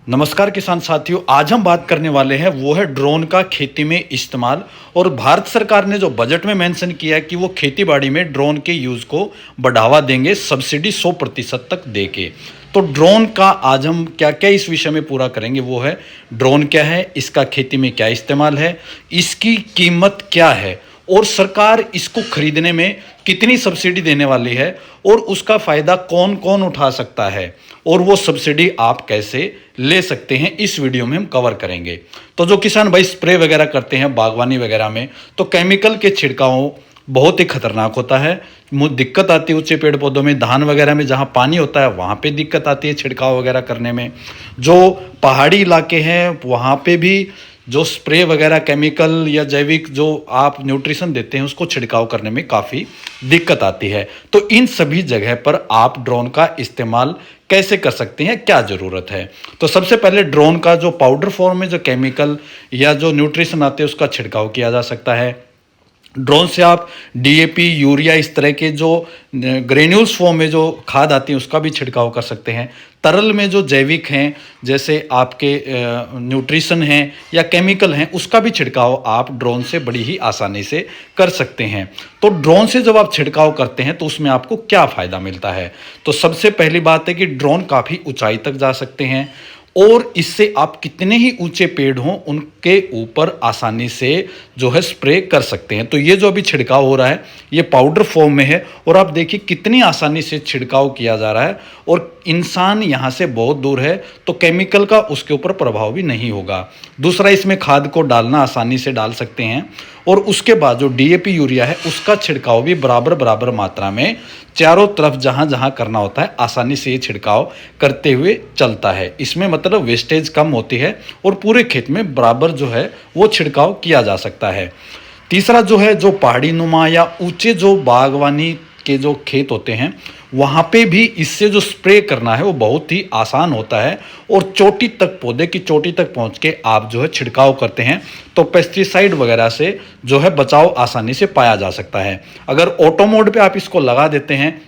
नमस्कार किसान साथियों, आज हम बात करने वाले हैं वो है ड्रोन का खेती में इस्तेमाल। और भारत सरकार ने जो बजट में मेंशन किया है कि वो खेती-बाड़ी में ड्रोन के यूज़ को बढ़ावा देंगे, सब्सिडी 100% तक देके। तो ड्रोन का आज हम क्या-क्या इस विषय में पूरा करेंगे, वो है ड्रोन क्या है, इसका खेती में क्या इस्तेमाल है, इसकी कीमत क्या है और सरकार इसको खरीदने में कितनी सब्सिडी देने वाली है और उसका फ़ायदा कौन-कौन उठा सकता है और वो सब्सिडी आप कैसे ले सकते हैं, इस वीडियो में हम कवर करेंगे। तो जो किसान भाई स्प्रे वगैरह करते हैं बागवानी वगैरह में, तो केमिकल के छिड़काव बहुत ही खतरनाक होता है। दिक्कत आती है ऊंचे पेड़ पौधों में, धान वगैरह में जहाँ पानी होता है वहाँ पे दिक्कत आती है छिड़काव वगैरह करने में। जो पहाड़ी इलाके हैं वहाँ पे भी जो स्प्रे वगैरह केमिकल या जैविक जो आप न्यूट्रिशन देते हैं उसको छिड़काव करने में काफ़ी दिक्कत आती है। तो इन सभी जगह पर आप ड्रोन का इस्तेमाल कैसे कर सकते हैं, क्या ज़रूरत है। तो सबसे पहले ड्रोन का जो पाउडर फॉर्म में जो केमिकल या जो न्यूट्रिशन आते हैं उसका छिड़काव किया जा सकता है। ड्रोन से आप डीएपी, यूरिया, इस तरह के जो ग्रेन्यूल्स फॉर्म में जो खाद आती है उसका भी छिड़काव कर सकते हैं। तरल में जो जैविक हैं जैसे आपके न्यूट्रिशन हैं या केमिकल हैं उसका भी छिड़काव आप ड्रोन से बड़ी ही आसानी से कर सकते हैं। तो ड्रोन से जब आप छिड़काव करते हैं तो उसमें आपको क्या फ़ायदा मिलता है। तो सबसे पहली बात है कि ड्रोन काफ़ी ऊंचाई तक जा सकते हैं और इससे आप कितने ही ऊंचे पेड़ हों उनके ऊपर आसानी से जो है स्प्रे कर सकते हैं। तो ये जो अभी छिड़काव हो रहा है ये पाउडर फॉर्म में है और आप देखिए कितनी आसानी से छिड़काव किया जा रहा है और इंसान यहाँ से बहुत दूर है तो केमिकल का उसके ऊपर प्रभाव भी नहीं होगा। दूसरा, इसमें खाद को डालना आसानी से डाल सकते हैं और उसके बाद जो डीएपी, यूरिया है उसका छिड़काव भी बराबर मात्रा में चारों तरफ जहाँ जहाँ करना होता है आसानी से ये छिड़काव करते हुए चलता है। इसमें मतलब वेस्टेज कम होती है और पूरे खेत में बराबर जो है वो छिड़काव किया जा सकता है। तीसरा जो है, जो पहाड़ी नुमा या ऊंचे जो बागवानी के जो खेत होते हैं वहाँ पे भी इससे जो स्प्रे करना है वो बहुत ही आसान होता है और चोटी तक, पौधे की चोटी तक पहुँच के आप जो है छिड़काव करते हैं तो पेस्टिसाइड वगैरह से जो है बचाव आसानी से पाया जा सकता है। अगर ऑटो मोड पे आप इसको लगा देते हैं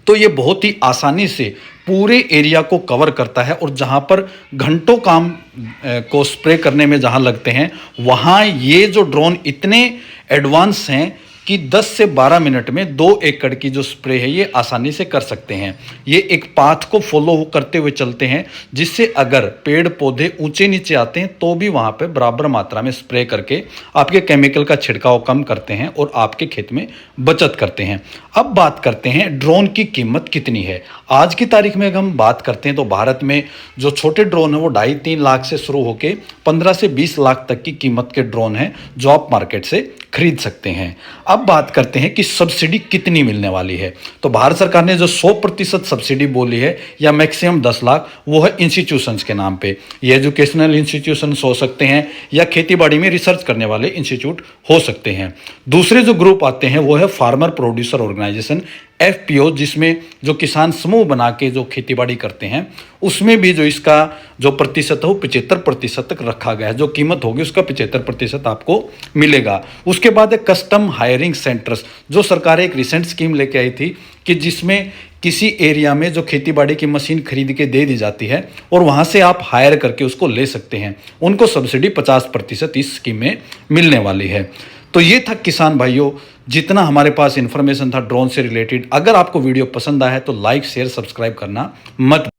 तो ये बहुत ही आसानी से पूरे एरिया को कवर करता है और जहाँ पर घंटों काम को स्प्रे करने में जहाँ लगते हैं वहाँ ये जो ड्रोन इतने एडवांस हैं कि 10 से 12 मिनट में 2 एकड़ की जो स्प्रे है ये आसानी से कर सकते हैं। ये एक पाथ को फॉलो करते हुए चलते हैं जिससे अगर पेड़ पौधे ऊंचे नीचे आते हैं तो भी वहाँ पे बराबर मात्रा में स्प्रे करके आपके केमिकल का छिड़काव कम करते हैं और आपके खेत में बचत करते हैं। अब बात करते हैं ड्रोन की कीमत कितनी है। आज की तारीख में अगर हम बात करते हैं तो भारत में जो छोटे ड्रोन है वो 2.5-3 लाख से शुरू होकर 15 से 20 लाख तक की कीमत के ड्रोन हैं जो आप मार्केट से खरीद सकते हैं। अब बात करते हैं कि सब्सिडी कितनी मिलने वाली है। तो भारत सरकार ने जो 100% सब्सिडी बोली है या मैक्सिमम 10 लाख, वो है इंस्टीट्यूशंस के नाम पे। ये एजुकेशनल इंस्टीट्यूशंस हो सकते हैं या खेतीबाड़ी में रिसर्च करने वाले इंस्टीट्यूट हो सकते हैं। दूसरे जो ग्रुप आते हैं वो है फार्मर प्रोड्यूसर ऑर्गेनाइजेशन, एफपीओ, जिसमें जो किसान समूह बना के जो खेतीबाड़ी करते हैं उसमें भी जो इसका जो प्रतिशत है वो 75% तक रखा गया है। जो कीमत होगी उसका 75% आपको मिलेगा। उसके बाद है कस्टम हायरिंग सेंटर्स, जो सरकार एक रिसेंट स्कीम लेके आई थी कि जिसमें किसी एरिया में जो खेतीबाड़ी की मशीन खरीद के दे दी जाती है और वहाँ से आप हायर करके उसको ले सकते हैं। उनको सब्सिडी 50% इस स्कीम में मिलने वाली है। तो ये था किसान भाइयों जितना हमारे पास इन्फॉर्मेशन था ड्रोन से रिलेटेड। अगर आपको वीडियो पसंद आया है तो लाइक, शेयर, सब्सक्राइब करना मत